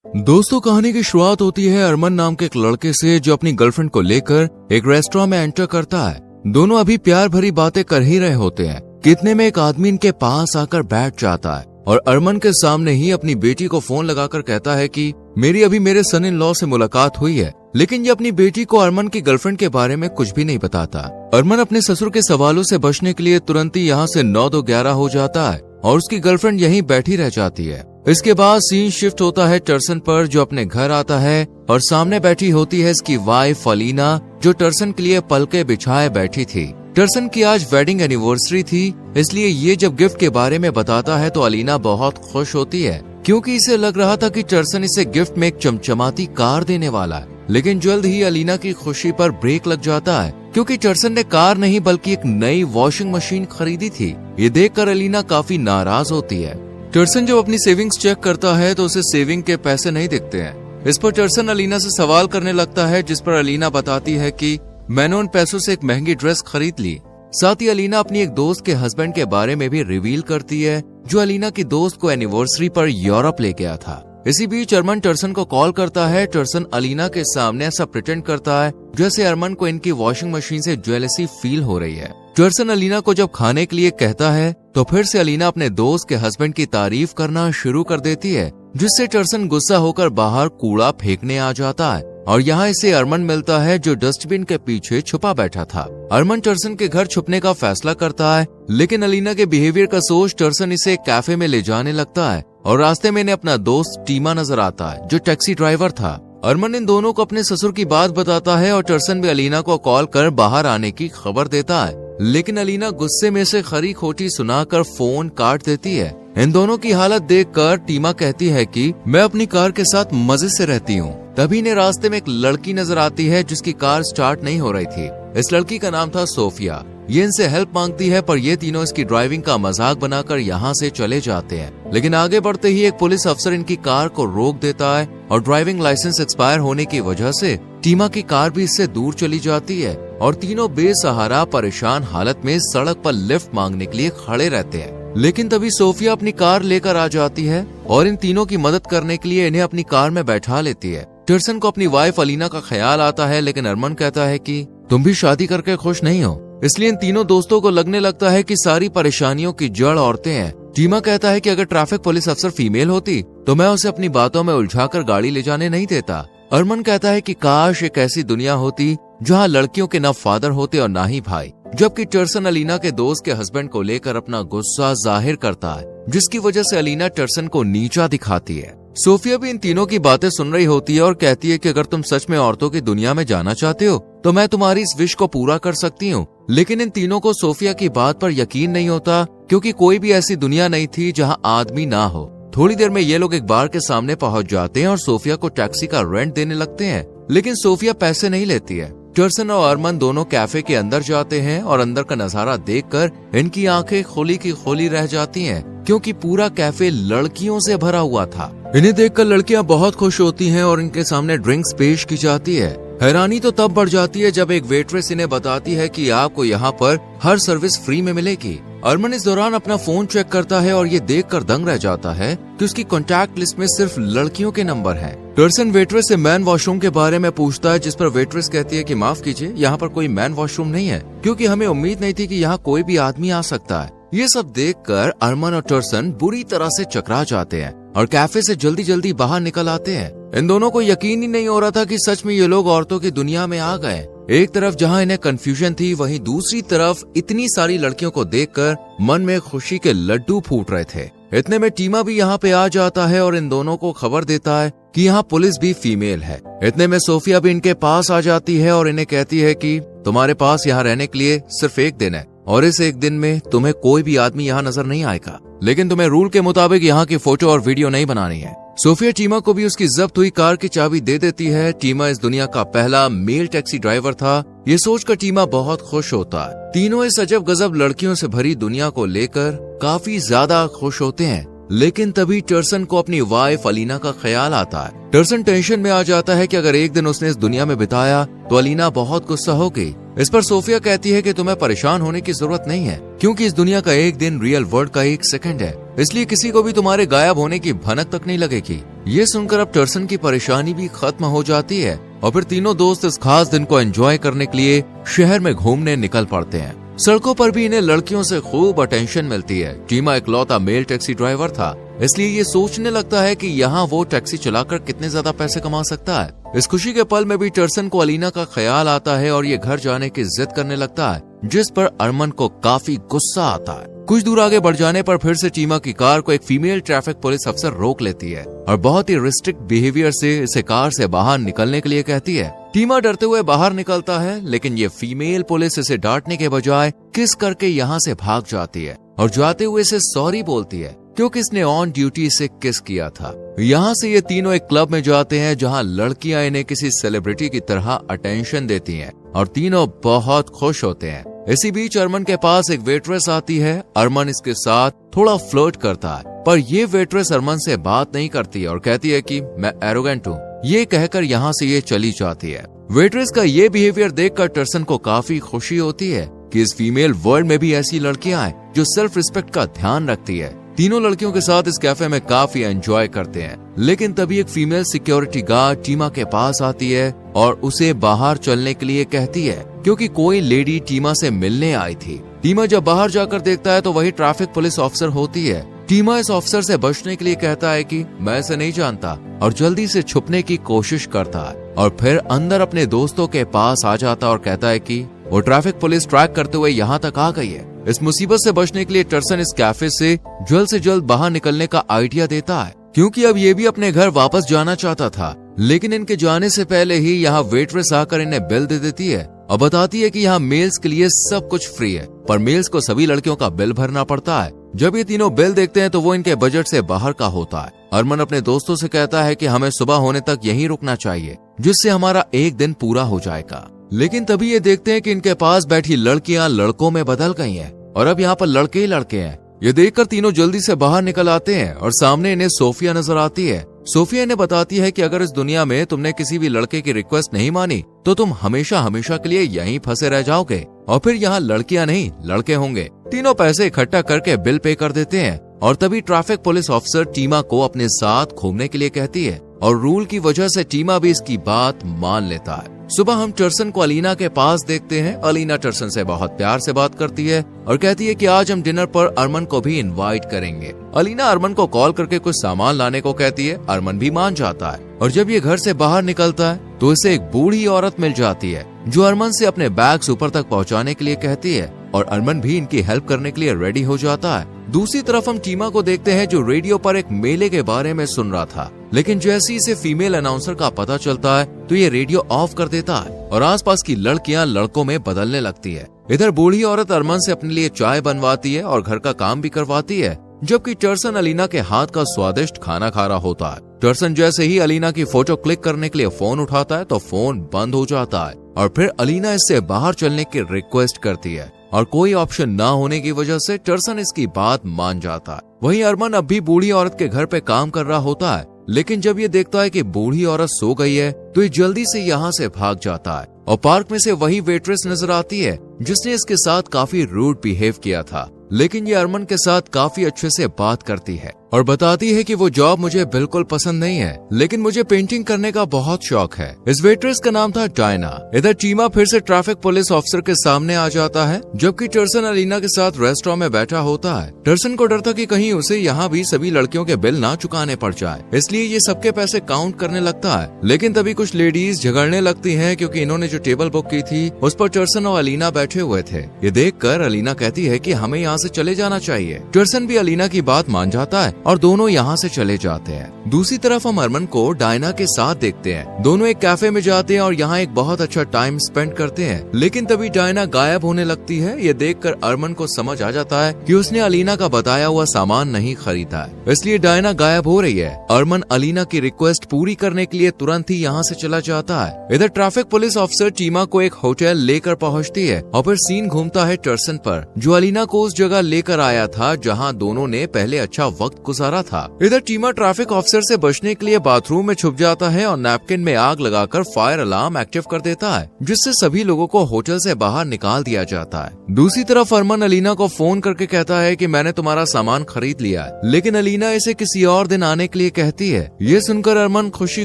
दोस्तों, कहानी की शुरुआत होती है अरमान नाम के एक लड़के से जो अपनी गर्लफ्रेंड को लेकर एक रेस्टोरेंट में एंटर करता है। दोनों अभी प्यार भरी बातें कर ही रहे होते हैं। कितने में एक आदमी इनके पास आकर बैठ जाता है और अरमान के सामने ही अपनी बेटी को फोन लगाकर कहता है कि मेरी अभी मेरे सन इन लॉ से मुलाकात हुई है। लेकिन ये अपनी बेटी को अरमान की गर्लफ्रेंड के बारे में कुछ भी नहीं बताता। अरमान अपने ससुर के सवालों से बचने के लिए तुरंत ही यहाँ से 9-2-11 हो जाता है और उसकी गर्लफ्रेंड यहीं बैठी रह जाती है। इसके बाद सीन शिफ्ट होता है टर्सन पर, जो अपने घर आता है और सामने बैठी होती है इसकी वाइफ अलीना, जो टर्सन के लिए पलके बिछाए बैठी थी। टर्सन की आज वेडिंग एनिवर्सरी थी, इसलिए ये जब गिफ्ट के बारे में बताता है तो अलीना बहुत खुश होती है, क्योंकि इसे लग रहा था कि टर्सन इसे गिफ्ट में एक चमचमाती कार देने वाला है। लेकिन जल्द ही अलीना की खुशी पर ब्रेक लग जाता है, क्योंकि टर्सन ने कार नहीं बल्कि एक नई वॉशिंग मशीन खरीदी थी। ये देखकर अलीना काफी नाराज होती है। टर्सन जब अपनी सेविंग्स चेक करता है तो उसे सेविंग के पैसे नहीं दिखते हैं। इस पर टर्सन अलीना से सवाल करने लगता है, जिस पर अलीना बताती है कि मैंने उन पैसों से एक महंगी ड्रेस खरीद ली। साथ ही अलीना अपनी एक दोस्त के हस्बैंड के बारे में भी रिवील करती है, जो अलीना की दोस्त को एनिवर्सरी पर यूरोप ले गया था। इसी बीच अरमान टर्सन को कॉल करता है। टर्सन अलीना के सामने ऐसा प्रिटेंड करता है जैसे अरमान को इनकी वॉशिंग मशीन से जेलसी फील हो रही है। टर्सन अलीना को जब खाने के लिए कहता है तो फिर से अलीना अपने दोस्त के हस्बैंड की तारीफ करना शुरू कर देती है, जिससे टर्सन गुस्सा होकर बाहर कूड़ा फेंकने आ जाता है और यहाँ इसे अरमान मिलता है, जो डस्टबिन के पीछे छुपा बैठा था। अरमान टर्सन के घर छुपने का फैसला करता है, लेकिन अलीना के बिहेवियर का सोच टर्सन इसे एक कैफे में ले जाने लगता है और रास्ते में इन्हें अपना दोस्त टीमा नजर आता है, जो टैक्सी ड्राइवर था। अरमान इन दोनों को अपने ससुर की बात बताता है और टर्सन भी अलीना को कॉल कर बाहर आने की खबर देता है, लेकिन अलीना गुस्से में से खरी खोटी सुनाकर फोन काट देती है। इन दोनों की हालत देखकर टीमा कहती है कि मैं अपनी कार के साथ मजे से रहती हूँ। तभी इन्हें रास्ते में एक लड़की नजर आती है जिसकी कार स्टार्ट नहीं हो रही थी। इस लड़की का नाम था सोफिया। ये इनसे हेल्प मांगती है, पर ये तीनों इसकी ड्राइविंग का मजाक बनाकर यहाँ से चले जाते हैं। लेकिन आगे बढ़ते ही एक पुलिस अफसर इनकी कार को रोक देता है और ड्राइविंग लाइसेंस एक्सपायर होने की वजह से टीमा की कार भी इससे दूर चली जाती है और तीनों बेसहारा परेशान हालत में सड़क पर लिफ्ट मांगने के लिए खड़े रहते हैं। लेकिन तभी सोफिया अपनी कार लेकर आ जाती है और इन तीनों की मदद करने के लिए इन्हें अपनी कार में बैठा लेती है। टर्सन को अपनी वाइफ अलीना का ख्याल आता है, लेकिन अरमान कहता है कि तुम भी शादी करके खुश नहीं हो। इसलिए इन तीनों दोस्तों को लगने लगता है कि सारी परेशानियों की जड़ औरतें हैं। टीमा कहता है कि अगर ट्रैफिक पुलिस अफसर फीमेल होती तो मैं उसे अपनी बातों में उलझाकर गाड़ी ले जाने नहीं देता। अरमान कहता है कि काश एक ऐसी दुनिया होती जहाँ लड़कियों के न फादर होते और न ही भाई। जबकि टर्सन अलीना के दोस्त के हस्बैंड को लेकर अपना गुस्सा जाहिर करता है, जिसकी वजह से अलीना टर्सन को नीचा दिखाती है। सोफिया भी इन तीनों की बातें सुन रही होती है और कहती है कि अगर तुम सच में औरतों की दुनिया में जाना चाहते हो तो मैं तुम्हारी इस विश को पूरा कर सकती हूँ। लेकिन इन तीनों को सोफिया की बात पर यकीन नहीं होता, क्योंकि कोई भी ऐसी दुनिया नहीं थी जहाँ आदमी ना हो। थोड़ी देर में ये लोग एक बार के सामने पहुँच जाते हैं और सोफिया को टैक्सी का रेंट देने लगते हैं, लेकिन सोफिया पैसे नहीं लेती है। टर्सन और अरमान दोनों कैफे के अंदर जाते हैं और अंदर का नजारा देखकर इनकी आंखें खोली की खोली रह जाती हैं, क्योंकि पूरा कैफे लड़कियों से भरा हुआ था। इन्हें देखकर लड़कियां बहुत खुश होती हैं और इनके सामने ड्रिंक्स पेश की जाती है। हैरानी तो तब बढ़ जाती है जब एक वेट्रेस इन्हें बताती है कि आपको यहाँ पर हर सर्विस फ्री में मिलेगी। अरमान इस दौरान अपना फोन चेक करता है और ये देखकर दंग रह जाता है कि उसकी कॉन्टैक्ट लिस्ट में सिर्फ लड़कियों के नंबर हैं। टर्सन वेट्रेस से मैन वॉशरूम के बारे में पूछता है, जिस पर वेट्रेस कहती है कि माफ कीजिए, यहाँ पर कोई मैन वॉशरूम नहीं है, क्योंकि हमें उम्मीद नहीं थी कि यहाँ कोई भी आदमी आ सकता है। ये सब देखकर अरमान और टर्सन बुरी तरह से चकरा जाते हैं और कैफे से जल्दी जल्दी बाहर निकल आते हैं। इन दोनों को यकीन ही नहीं हो रहा था कि सच में ये लोग औरतों की दुनिया में आ गए। एक तरफ जहां इन्हें कंफ्यूजन थी, वहीं दूसरी तरफ इतनी सारी लड़कियों को देखकर मन में खुशी के लड्डू फूट रहे थे। इतने में टीमा भी यहाँ पे आ जाता है और इन दोनों को खबर देता है कि यहाँ पुलिस भी फीमेल है। इतने में सोफिया भी इनके पास आ जाती है और इन्हें कहती है कि तुम्हारे पास यहाँ रहने के लिए सिर्फ एक दिन है और इस एक दिन में तुम्हें कोई भी आदमी यहाँ नजर नहीं आएगा, लेकिन तुम्हें रूल के मुताबिक यहाँ की फोटो और वीडियो नहीं बनानी है। सोफिया टीमा को भी उसकी जब्त हुई कार की चाबी दे देती है। टीमा इस दुनिया का पहला मेल टैक्सी ड्राइवर था, ये सोचकर टीमा बहुत खुश होता है। तीनों इस अजब गजब लड़कियों से भरी दुनिया को लेकर काफी ज्यादा खुश होते हैं। लेकिन तभी टर्सन को अपनी वाइफ अलीना का ख्याल आता है। टर्सन टेंशन में आ जाता है कि अगर एक दिन उसने इस दुनिया में बिताया तो अलीना बहुत गुस्सा होगी। इस पर सोफिया कहती है कि तुम्हें परेशान होने की जरूरत नहीं है, क्योंकि इस दुनिया का एक दिन रियल वर्ल्ड का एक सेकंड है, इसलिए किसी को भी तुम्हारे गायब होने की भनक तक नहीं लगेगी। ये सुनकर अब टर्सन की परेशानी भी खत्म हो जाती है और फिर तीनों दोस्त इस खास दिन को एंजॉय करने के लिए शहर में घूमने निकल पड़ते हैं। सड़कों पर भी इन्हें लड़कियों से खूब अटेंशन मिलती है। टीमा इकलौता मेल टैक्सी ड्राइवर था, इसलिए ये सोचने लगता है कि यहाँ वो टैक्सी चलाकर कितने ज्यादा पैसे कमा सकता है। इस खुशी के पल में भी टर्सन को अलीना का ख्याल आता है और ये घर जाने की जिद करने लगता है, जिस पर अरमान को काफी गुस्सा आता है। कुछ दूर आगे बढ़ जाने पर फिर से टीमा की कार को एक फीमेल ट्रैफिक पुलिस अफसर रोक लेती है और बहुत ही रिस्ट्रिक्ट बिहेवियर से इसे कार से बाहर निकलने के लिए कहती है। टीमा डरते हुए बाहर निकलता है, लेकिन ये फीमेल पुलिस इसे डांटने के बजाय किस करके यहाँ से भाग जाती है और जाते हुए इसे सॉरी बोलती है क्योंकि इसने ऑन ड्यूटी इसे किस किया था। यहाँ से ये तीनों एक क्लब में जाते हैं जहाँ लड़कियां इन्हें किसी सेलिब्रिटी की तरह अटेंशन देती हैं और तीनों बहुत खुश होते हैं। इसी बीच अरमान के पास एक वेट्रेस आती है। अरमान इसके साथ थोड़ा फ्लर्ट करता है, पर ये वेट्रेस अरमान से बात नहीं करती और कहती है कि मैं एरोगेंट हूँ। ये कहकर यहाँ से ये चली जाती है। वेट्रेस का ये बिहेवियर देखकर टर्सन को काफी खुशी होती है कि इस फीमेल वर्ल्ड में भी ऐसी लड़कियां हैं जो सेल्फ रिस्पेक्ट का ध्यान रखती है। तीनों लड़कियों के साथ इस कैफे में काफी एंजॉय करते हैं, लेकिन तभी एक फीमेल सिक्योरिटी गार्ड टीमा के पास आती है और उसे बाहर चलने के लिए कहती है क्योंकि कोई लेडी टीमा से मिलने आई थी। टीमा जब बाहर जाकर देखता है तो वही ट्रैफिक पुलिस ऑफिसर होती है। टीमा इस ऑफिसर से बचने के लिए कहता है कि मैं इसे नहीं जानता और जल्दी से छुपने की कोशिश करता है और फिर अंदर अपने दोस्तों के पास आ जाता और कहता है कि वो ट्रैफिक पुलिस ट्रैक करते हुए यहाँ तक आ गई है। इस मुसीबत से बचने के लिए टर्सन इस कैफे से जल्द बाहर निकलने का आइडिया देता है क्योंकि अब ये भी अपने घर वापस जाना चाहता था। लेकिन इनके जाने से पहले ही यहाँ वेट्रेस आकर इन्हें बिल दे देती है और बताती है कि यहाँ मेल्स के लिए सब कुछ फ्री है, पर मेल्स को सभी लड़कियों का बिल भरना पड़ता है। जब ये तीनों बिल देखते हैं तो वो इनके बजट से बाहर का होता है। अरमान अपने दोस्तों से कहता है कि हमें सुबह होने तक यहीं रुकना चाहिए, जिससे हमारा एक दिन पूरा हो जाएगा। लेकिन तभी ये देखते हैं कि इनके पास बैठी लड़कियां लड़कों में बदल गई हैं और अब यहाँ पर लड़के ही लड़के हैं। ये देखकर तीनों जल्दी से बाहर निकल आते हैं और सामने इन्हें सोफिया नजर आती है। सोफिया इन्हें बताती है कि अगर इस दुनिया में तुमने किसी भी लड़के की रिक्वेस्ट नहीं मानी तो तुम हमेशा हमेशा के लिए यहीं फंसे रह जाओगे और फिर यहाँ लड़कियां नहीं लड़के होंगे। तीनों पैसे इकट्ठा करके बिल पे कर देते हैं और तभी ट्रैफिक पुलिस ऑफिसर टीमा को अपने साथ घूमने के लिए कहती है और रूल की वजह से टीमा भी इसकी बात मान लेता है। सुबह हम टर्सन को अलीना के पास देखते हैं। अलीना टर्सन से बहुत प्यार से बात करती है और कहती है कि आज हम डिनर पर अरमान को भी इनवाइट करेंगे। अलीना अरमान को कॉल करके कुछ सामान लाने को कहती है। अरमान भी मान जाता है और जब ये घर से बाहर निकलता है तो इसे एक बूढ़ी औरत मिल जाती है जो अरमान से अपने बैग्स ऊपर तक पहुंचाने के लिए कहती है और अरमान भी इनकी हेल्प करने के लिए रेडी हो जाता है। दूसरी तरफ हम टीमा को देखते हैं जो रेडियो पर एक मेले के बारे में सुन रहा था, लेकिन जैसे ही इसे फीमेल अनाउंसर का पता चलता है तो ये रेडियो ऑफ कर देता है और आसपास की लड़कियां लड़कों में बदलने लगती है। इधर बूढ़ी औरत अरमान से अपने लिए चाय बनवाती है और घर का काम भी करवाती है, जबकि टर्सन अलीना के हाथ का स्वादिष्ट खाना खा रहा होता है। टर्सन जैसे ही अलीना की फोटो क्लिक करने के लिए फोन उठाता है तो फोन बंद हो जाता है और फिर अलीना इससे बाहर चलने की रिक्वेस्ट करती है और कोई ऑप्शन ना होने की वजह से टर्सन इसकी बात मान जाता है। वहीं अरमान अब भी बूढ़ी औरत के घर पे काम कर रहा होता है, लेकिन जब ये देखता है कि बूढ़ी औरत सो गई है तो ये जल्दी से यहाँ से भाग जाता है और पार्क में से वही वेट्रेस नजर आती है जिसने इसके साथ काफी रूड बिहेव किया था, लेकिन ये अरमान के साथ काफी अच्छे से बात करती है और बताती है कि वो जॉब मुझे बिल्कुल पसंद नहीं है, लेकिन मुझे पेंटिंग करने का बहुत शौक है। इस वेट्रेस का नाम था डायना। इधर टीमा फिर से ट्रैफिक पुलिस ऑफिसर के सामने आ जाता है, जबकि टर्सन अलीना के साथ रेस्टोरेंट में बैठा होता है। टर्सन को डर था कि कहीं उसे यहाँ भी सभी लड़कियों के बिल ना चुकाने पड़ जाए, इसलिए ये सबके पैसे काउंट करने लगता है। लेकिन तभी कुछ लेडीज झगड़ने लगती हैं क्योंकि इन्होंने जो टेबल बुक की थी उस पर टर्सन और अलीना बैठे हुए थे। ये देखकर अलीना कहती है कि हमें यहाँ से चले जाना चाहिए। टर्सन भी अलीना की बात मान जाता है और दोनों यहाँ से चले जाते हैं। दूसरी तरफ हम अरमान को डायना के साथ देखते हैं। दोनों एक कैफे में जाते हैं और यहाँ एक बहुत अच्छा टाइम स्पेंड करते हैं, लेकिन तभी डायना गायब होने लगती है। ये देखकर अरमान को समझ आ जाता है कि उसने अलीना का बताया हुआ सामान नहीं खरीदा है, इसलिए डायना गायब हो रही है। अरमान अलीना की रिक्वेस्ट पूरी करने के लिए तुरंत ही यहाँ से चला जाता है। इधर ट्रैफिक पुलिस ऑफिसर टीमा को एक होटल लेकर पहुँचती है और फिर सीन घूमता है टर्सन पर, जो अलीना को उस जगह लेकर आया था जहाँ दोनों ने पहले अच्छा वक्त गुजारा था। इधर टीमा ट्रैफिक ऑफिसर से बचने के लिए बाथरूम में छुप जाता है और नैपकिन में आग लगाकर फायर अलार्म एक्टिव कर देता है, जिससे सभी लोगों को होटल से बाहर निकाल दिया जाता है। दूसरी तरफ अरमान अलीना को फोन करके कहता है कि मैंने तुम्हारा सामान खरीद लिया है, लेकिन अलीना इसे किसी और दिन आने के लिए कहती है। ये सुनकर अरमान खुशी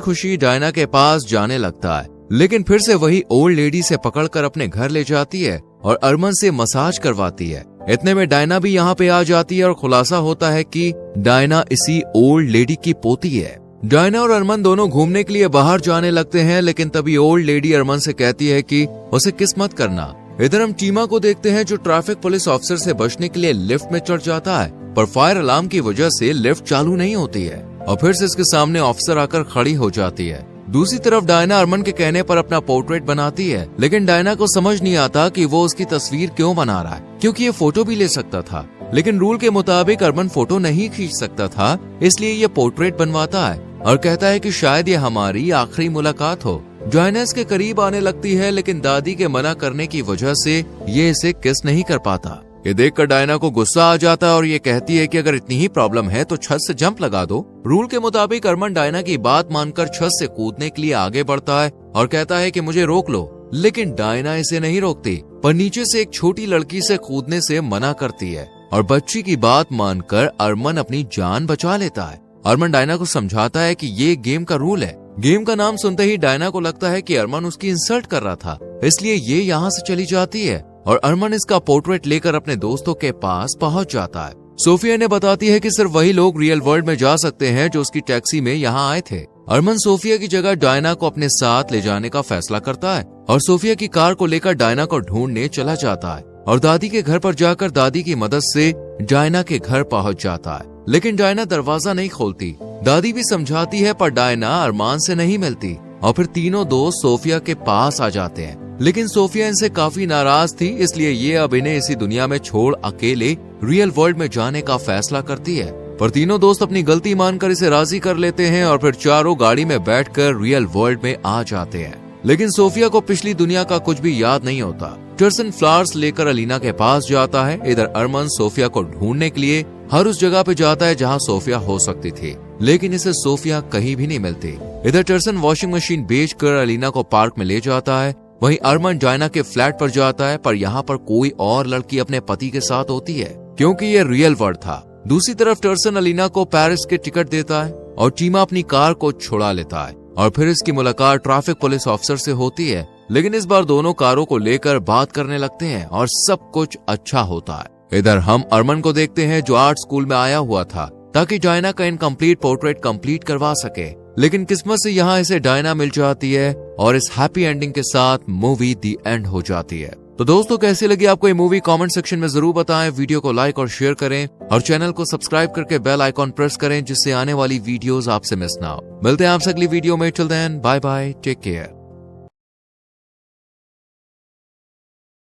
खुशी डायना के पास जाने लगता है, लेकिन फिर से वही ओल्ड लेडी से पकड़कर अपने घर ले जाती है और अरमान से मसाज करवाती है। इतने में डायना भी यहाँ पे आ जाती है और खुलासा होता है कि डायना इसी ओल्ड लेडी की पोती है। डायना और अरमान दोनों घूमने के लिए बाहर जाने लगते हैं, लेकिन तभी ओल्ड लेडी अरमान से कहती है कि उसे किस्मत करना। इधर हम टीमा को देखते हैं जो ट्रैफिक पुलिस ऑफिसर से बचने के लिए लिफ्ट में चढ़ जाता है, पर फायर अलार्म की वजह से लिफ्ट चालू नहीं होती है और फिर से इसके सामने ऑफिसर आकर खड़ी हो जाती है। दूसरी तरफ डायना अरमान के कहने पर अपना पोर्ट्रेट बनाती है, लेकिन डायना को समझ नहीं आता कि वो उसकी तस्वीर क्यों बना रहा है, क्योंकि ये फोटो भी ले सकता था, लेकिन रूल के मुताबिक अरमान फोटो नहीं खींच सकता था, इसलिए ये पोर्ट्रेट बनवाता है और कहता है कि शायद ये हमारी आखिरी मुलाकात हो। डायना इसके करीब आने लगती है, लेकिन दादी के मना करने की वजह से ये इसे किस नहीं कर पाता। ये देखकर डायना को गुस्सा आ जाता है और ये कहती है कि अगर इतनी ही प्रॉब्लम है तो छत से जंप लगा दो। रूल के मुताबिक अरमान डायना की बात मानकर छत से कूदने के लिए आगे बढ़ता है और कहता है कि मुझे रोक लो, लेकिन डायना इसे नहीं रोकती, पर नीचे से एक छोटी लड़की से कूदने से मना करती है और बच्ची की बात मानकर अरमान अपनी जान बचा लेता है। अरमान डायना को समझाता है कि ये गेम का रूल है। गेम का नाम सुनते ही डायना को लगता है कि अरमान उसकी इंसल्ट कर रहा था, इसलिए ये यहाँ से चली जाती है और अरमान इसका पोर्ट्रेट लेकर अपने दोस्तों के पास पहुंच जाता है। सोफिया ने बताती है कि सिर्फ वही लोग रियल वर्ल्ड में जा सकते हैं जो उसकी टैक्सी में यहाँ आए थे। अरमान सोफिया की जगह डायना को अपने साथ ले जाने का फैसला करता है और सोफिया की कार को लेकर डायना को ढूंढने चला जाता है और दादी के घर पर जाकर दादी की मदद से डायना के घर पहुंच जाता है, लेकिन डायना दरवाजा नहीं खोलती। दादी भी समझाती है, पर डायना अरमान से नहीं मिलती और फिर तीनों दोस्त सोफिया के पास आ जाते हैं, लेकिन सोफिया इनसे काफी नाराज थी, इसलिए ये अब इन्हें इसी दुनिया में छोड़ अकेले रियल वर्ल्ड में जाने का फैसला करती है। पर तीनों दोस्त अपनी गलती मानकर इसे राजी कर लेते हैं और फिर चारों गाड़ी में बैठकर रियल वर्ल्ड में आ जाते हैं। लेकिन सोफिया को पिछली दुनिया का कुछ भी याद नहीं होता। टर्सन फ्लावर्स लेकर अलीना के पास जाता है। इधर अरमान सोफिया को ढूंढने के लिए हर उस जगह पे जाता है जहाँ सोफिया हो सकती थी, लेकिन इसे सोफिया कहीं भी नहीं मिलती। इधर टर्सन वॉशिंग मशीन बेचकर अलीना को पार्क में ले जाता है। वहीं अरमान डायना के फ्लैट पर जाता है, पर यहाँ पर कोई और लड़की अपने पति के साथ होती है, क्योंकि ये रियल वर्ल्ड था। दूसरी तरफ टर्सन अलीना को पेरिस के टिकट देता है और टीमा अपनी कार को छुड़ा लेता है और फिर इसकी मुलाकात ट्रैफिक पुलिस ऑफिसर से होती है, लेकिन इस बार दोनों कारों को लेकर बात करने लगते हैं और सब कुछ अच्छा होता है। इधर हम अरमान को देखते हैं जो आर्ट स्कूल में आया हुआ था ताकि डायना का इनकम्प्लीट पोर्ट्रेट कंप्लीट करवा सके, लेकिन किस्मत से यहाँ इसे डायना मिल जाती है और इस हैप्पी एंडिंग के साथ मूवी दी एंड हो जाती है। तो दोस्तों, कैसी लगी आपको ये मूवी कमेंट सेक्शन में जरूर बताएं। वीडियो को लाइक और शेयर करें और चैनल को सब्सक्राइब करके बेल आइकॉन प्रेस करें, जिससे आने वाली वीडियोस आपसे मिस ना हो। मिलते हैं आपसे अगली वीडियो में। Till then bye bye, take care.